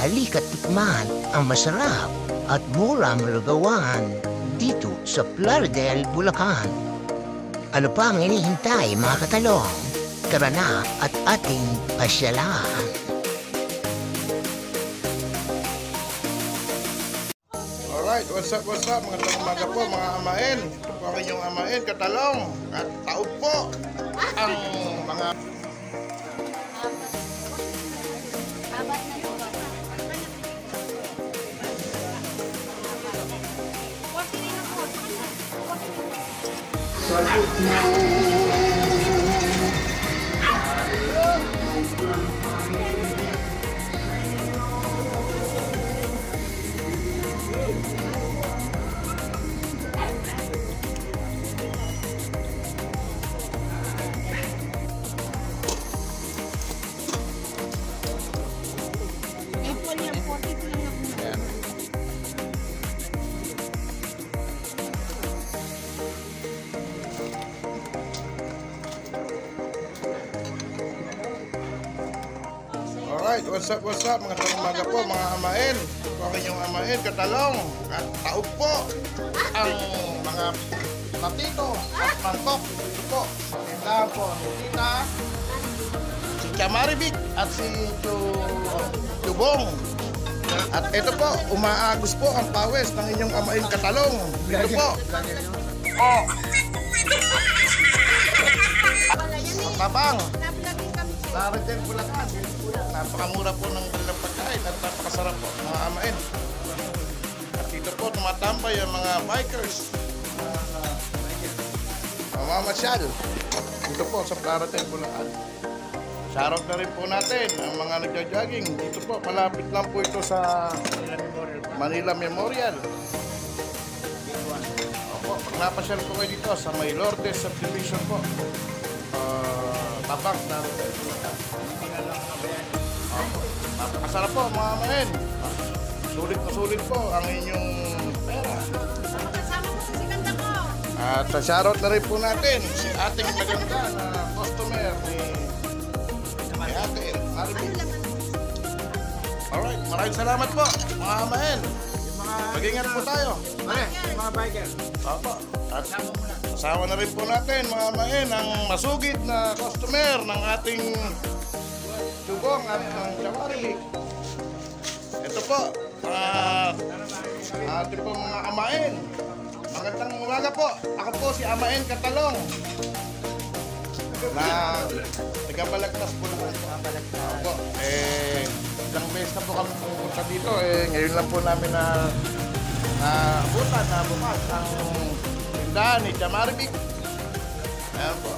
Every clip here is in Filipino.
halika't tikman ang masarap at murang lugawan dito sa Plaridel, Bulacan. Ano pa ang hinihintay mga katalong? Tara na at ating pasyalan. Alright, what's up mga umaga po mga amain. Ito po ang inyong amain, katalong at taob po ang mga Alright, what's up mga umaga po mga amain. Ito po ang inyong amain, katalong at taob po ang mga patito at mangkok. Ito po, tindahan po ni Tita, si Chamaribik at si Chubong. At ito po, umaagos po ang pawis ng inyong amain katalong. Ito po. Oh. Tabang. Plaridel, Bulacan. Napakamura po ng kanilang pagkain at napakasarap po mga amain. At dito po tumatambay ang mga bikers. Mamamasyal. Dito po sa Plaridel, Bulacan. Shoutout na rin po natin ang mga nagja-jogging. Dito po, malapit lang po ito sa Manila Memorial. Opo, pag napasyal po kayo dito sa May Lourdes Subdivision po. Tabak na rin. Napakasarap po mga amain. Sulit po ang inyong pera. Kasama ko sa siganda ko. At sa shoutout na rin po natin si ating maganda na customer ni Ate Marvin. Alright, maraming salamat po mga amain. Mag-ingat po tayo. Mga biker. Opo. At kasama na rin po natin mga amain ang masugid na customer ng ating Chubong at ng Chamaribik. Ito po, ating po mga amain. Magandang umaga po. Ako po si Amain Katalong na taga-Balagtas po naman. Opo. Ilang beses na po kami pumunta dito. Ngayon lang po namin na abutan na bukas ang tindahan ni Chamaribik. Ayan po.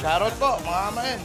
Shoutout po mga amain.